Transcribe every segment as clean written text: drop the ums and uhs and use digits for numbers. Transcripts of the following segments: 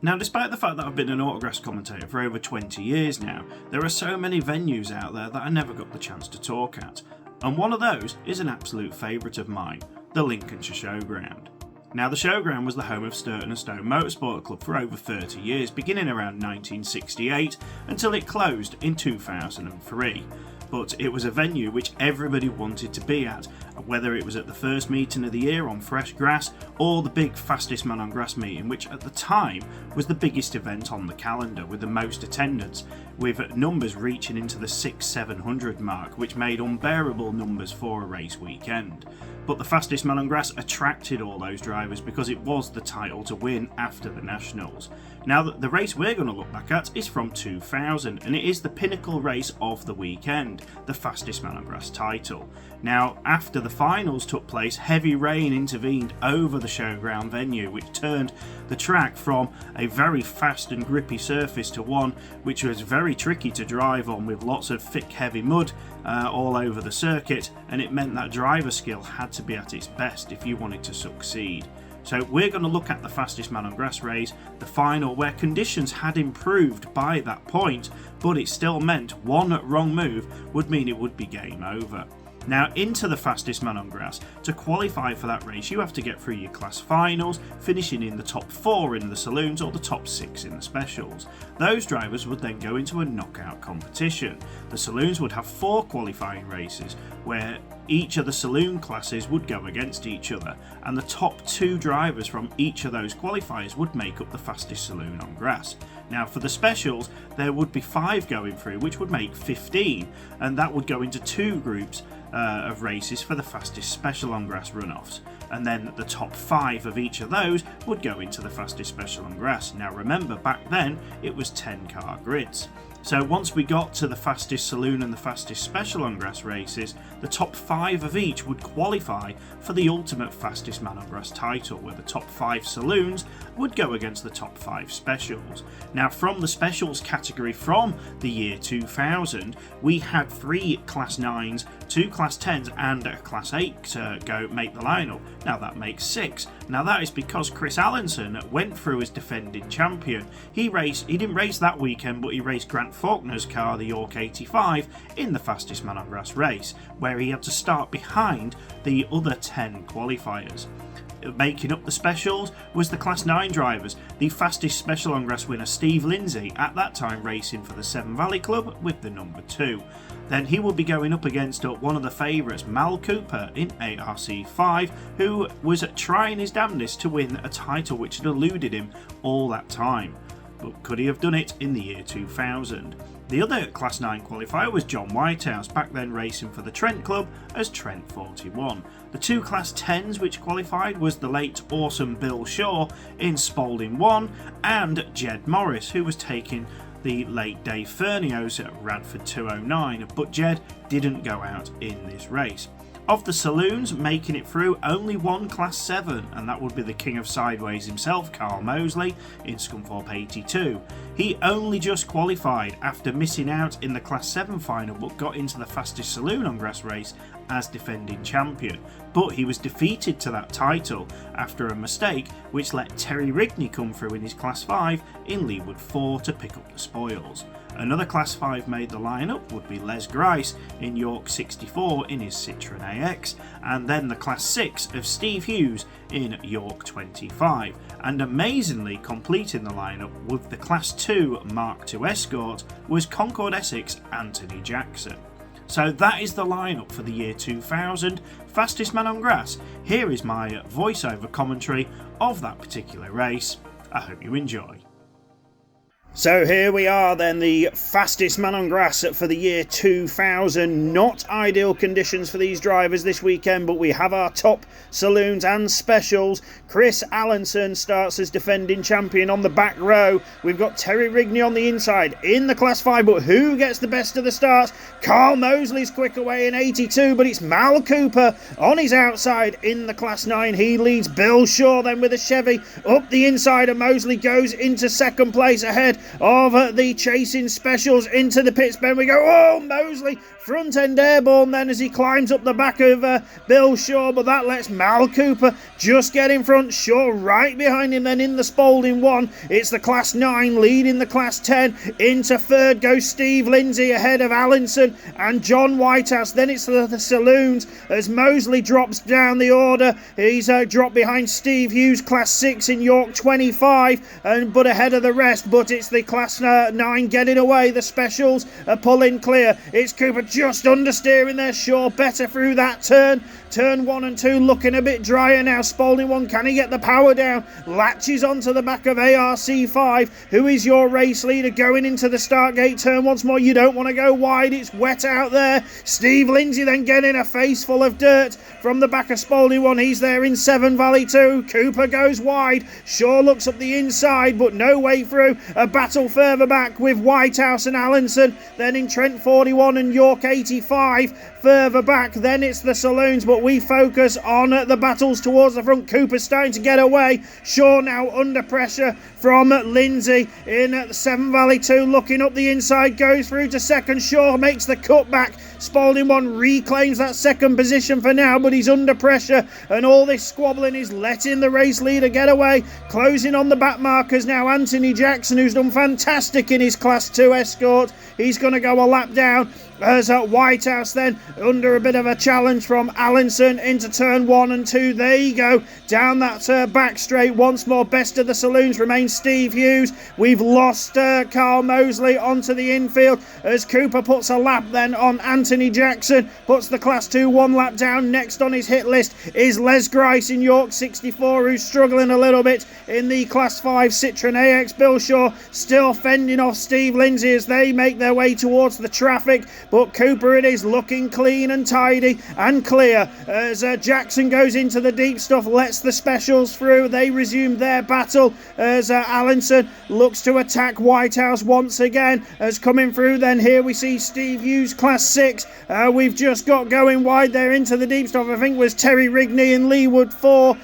Now, despite the fact that I've been an autographs commentator for over 20 years now, there are so many venues out there that I never got the chance to talk at, and one of those is an absolute favourite of mine, the Lincoln Showground. Now, the Showground was the home of Sturton & Stone Motorsport Club for over 30 years, beginning around 1968 until it closed in 2003. But it was a venue which everybody wanted to be at, whether it was at the first meeting of the year on fresh grass or the big Fastest Man on Grass meeting, which at the time was the biggest event on the calendar with the most attendance, with numbers reaching into the 600-700 mark, which made unbearable numbers for a race weekend. But the Fastest Man on Grass attracted all those drivers because it was the title to win after the Nationals. Now, the race we're going to look back at is from 2000, and it is the pinnacle race of the weekend, the Fastest Man on Grass title. Now, after the finals took place, heavy rain intervened over the Showground venue, which turned the track from a very fast and grippy surface to one which was very tricky to drive on, with lots of thick heavy mud all over the circuit, and it meant that driver skill had to be at its best if you wanted to succeed. So we're going to look at the Fastest Man on Grass race, the final, where conditions had improved by that point, but it still meant one wrong move would mean it would be game over. Now, into the Fastest Man on Grass, to qualify for that race you have to get through your class finals, finishing in the top 4 in the saloons or the top 6 in the specials. Those drivers would then go into a knockout competition. The saloons would have 4 qualifying races, where each of the saloon classes would go against each other, and the top 2 drivers from each of those qualifiers would make up the fastest saloon on grass. Now, for the specials, there would be 5 going through, which would make 15, and that would go into 2 groups of races for the fastest special on grass runoffs, and then the top 5 of each of those would go into the fastest special on grass. Now remember, back then it was 10 car grids. So once we got to the fastest saloon and the fastest special on grass races, the top 5 of each would qualify for the ultimate Fastest Man on Grass title, where the top 5 saloons would go against the top 5 specials. Now, from the specials category from the year 2000, we had 3 class 9s, 2 class 10s and a class 8 to make the lineup. Now that makes 6. Now that is because Chris Allenson went through as defending champion. He didn't race that weekend, but he raced Grant Faulkner's car, the York 85, in the Fastest Man on Grass race, where he had to start behind the other 10 qualifiers. Making up the specials was the Class 9 drivers, the fastest special on grass winner Steve Lindsay, at that time racing for the Severn Valley Club with the number 2. Then he would be going up against one of the favourites, Mal Cooper in ARC5, who was trying his damnedest to win a title which had eluded him all that time. But could he have done it in the year 2000? The other Class 9 qualifier was John Whitehouse, back then racing for the Trent Club as Trent 41. The 2 Class 10s which qualified was the late awesome Bill Shaw in Spalding 1 and Jed Morris, who was taking the late Dave Fernios at Radford 209, but Jed didn't go out in this race. Of the saloons making it through, only 1 Class 7, and that would be the king of sideways himself, Carl Mosley, in Scunthorpe 82. He only just qualified after missing out in the Class 7 final, but got into the fastest saloon on grass race as defending champion. But he was defeated to that title after a mistake which let Terry Rigney come through in his Class 5 in Leewood 4 to pick up the spoils. Another Class 5 made the lineup would be Les Grice in York 64 in his Citroen AX, and then the Class 6 of Steve Hughes in York 25. And amazingly completing the lineup with the Class 2 Mark II Escort was Concord Essex Anthony Jackson. So that is the lineup for the year 2000, Fastest Man on Grass. Here is my voiceover commentary of that particular race. I hope you enjoy. So here we are then, the Fastest Man on Grass for the year 2000. Not ideal conditions for these drivers this weekend, but we have our top saloons and specials. Chris Allenson starts as defending champion on the back row. We've got Terry Rigney on the inside in the Class 5, but who gets the best of the starts? Carl Mosley's quick away in 82, but it's Mal Cooper on his outside in the Class 9. He leads Bill Shaw then with a Chevy up the inside, and Mosley goes into second place ahead of the chasing specials into the pits. Then we go, oh, Mosley front end airborne then as he climbs up the back of Bill Shaw, but that lets Mal Cooper just get in front. Shaw right behind him then in the Spalding 1. It's the Class 9 leading the Class 10. Into third goes Steve Lindsay ahead of Allinson and John Whitehouse. Then it's the Saloons as Mosley drops down the order. He's dropped behind Steve Hughes, Class 6 in York 25, but ahead of the rest. But it's the Class 9 getting away. The Specials are pulling clear. It's Cooper just understeering there. Shaw better through that turn. Turn 1 and 2 looking a bit drier now. Spalding 1, can he get the power down? Latches onto the back of ARC5, who is your race leader going into the start gate turn once more. You don't want to go wide, it's wet out there. Steve Lindsay then getting a face full of dirt from the back of Spalding 1. He's there in Seven Valley 2. Cooper goes wide. Shaw looks up the inside, but no way through. A battle further back with Whitehouse and Allinson. Then in Trent 41 and York 85 further back. Then it's the Saloons, but we focus on the battles towards the front. Cooper's starting to get away. Shaw now under pressure from Lindsay in Seven Valley 2, looking up the inside, goes through to second. Shaw makes the cutback. Spalding 1 reclaims that second position for now, but he's under pressure, and all this squabbling is letting the race leader get away. Closing on the back markers now, Anthony Jackson, who's done fantastic in his Class 2 escort. He's going to go a lap down as Whitehouse then under a bit of a challenge from Allinson into turn 1 and 2. There you go, down that back straight once more. Best of the Saloons remains Steve Hughes. We've lost Carl Mosley onto the infield as Cooper puts a lap then on Anthony Jackson, puts the Class 2 1 lap down. Next on his hit list is Les Grice in York 64, who's struggling a little bit in the Class 5 Citroen AX. Bill Shaw still fending off Steve Lindsay as they make their way towards the traffic, but Cooper it is, looking clean and tidy and clear as Jackson goes into the deep stuff, lets the Specials through. They resume their battle as Allinson looks to attack Whitehouse once again as coming through. Then here we see Steve Hughes, Class 6. We've just got going wide there into the deep stuff. I think it was Terry Rigney and Leewood 4,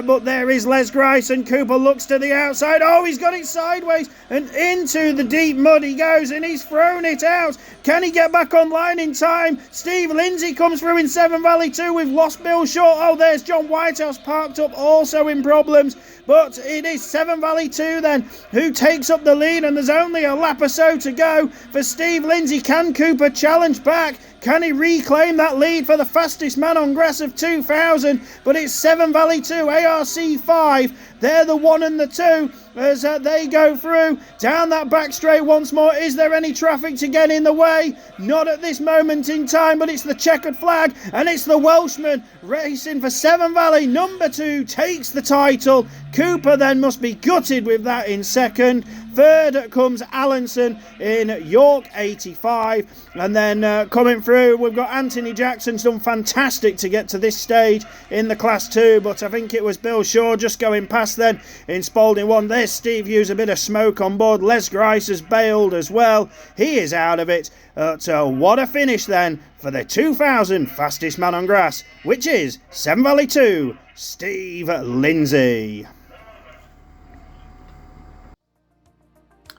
but there is Les Grice, and Cooper looks to the outside. Oh, he's got it sideways and into the deep mud he goes, and he's thrown it out. Can he get back online in time? Steve Lindsay comes through in Seven Valley 2. We've lost Bill Shaw. Oh, there's John Whitehouse parked up, also in problems. But it is Seven Valley 2 then who takes up the lead, and there's only a lap or so to go for Steve Lindsay. Can Cooper challenge back? Can he reclaim that lead for the fastest man on grass of 2000? But it's Seven Valley 2, ARC 5. They're the 1 and the 2 as they go through down that back straight once more. Is there any traffic to get in the way? Not at this moment in time, but it's the checkered flag, and it's the Welshman racing for Seven Valley. Number 2 takes the title. Cooper then must be gutted with that in second. Third comes Allinson in York 85, and then coming through we've got Anthony Jackson's done fantastic to get to this stage in the Class 2, but I think it was Bill Shaw just going past then in Spalding 1. There's Steve Hughes, a bit of smoke on board. Les Grice has bailed as well. He is out of it. So what a finish then for the 2000 fastest man on grass, which is Seven Valley 2, Steve Lindsay.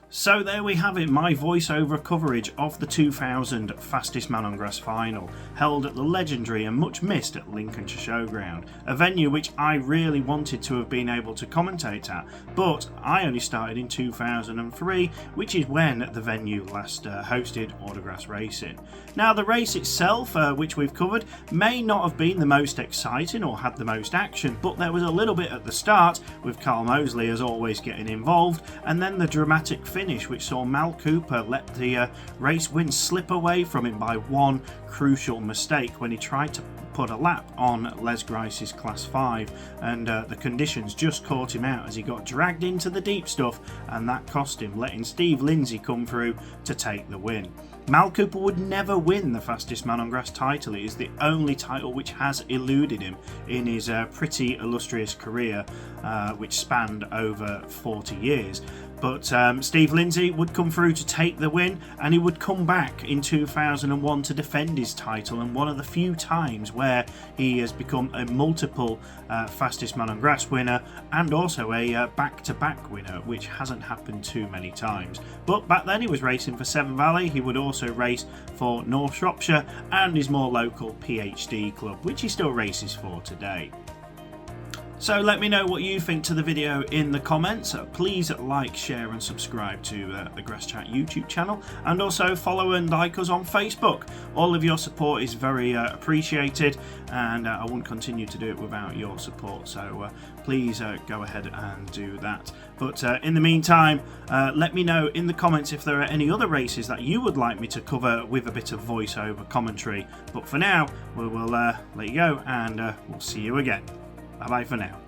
So there we have it, my voiceover coverage of the 2000 Fastest Man on Grass final, held at the legendary and much missed at Lincoln Showground, a venue which I really wanted to have been able to commentate at, but I only started in 2003, which is when the venue last hosted autograss racing. Now the race itself, which we've covered, may not have been the most exciting or had the most action, but there was a little bit at the start, with Carl Mosley as always getting involved, and then the dramatic finish which saw Mal Cooper let the race win slip away from him by one crucial mistake when he tried to put a lap on Les Grice's Class 5, and the conditions just caught him out as he got dragged into the deep stuff, and that cost him, letting Steve Lindsay come through to take the win. Mal Cooper would never win the Fastest Man on Grass title. It is the only title which has eluded him in his pretty illustrious career, which spanned over 40 years. But Steve Lindsay would come through to take the win, and he would come back in 2001 to defend his title, and one of the few times where he has become a multiple Fastest Man on Grass winner and also a back-to-back winner, which hasn't happened too many times. But back then he was racing for Seven Valley. He would also also race for North Shropshire and his more local PhD club, which he still races for today. So let me know what you think to the video in the comments. Please like, share and subscribe to the GrassChat YouTube channel, and also follow and like us on Facebook. All of your support is very appreciated, and I wouldn't continue to do it without your support, so please go ahead and do that. But in the meantime, let me know in the comments if there are any other races that you would like me to cover with a bit of voiceover commentary. But for now, we will let you go, and we'll see you again. Bye bye for now.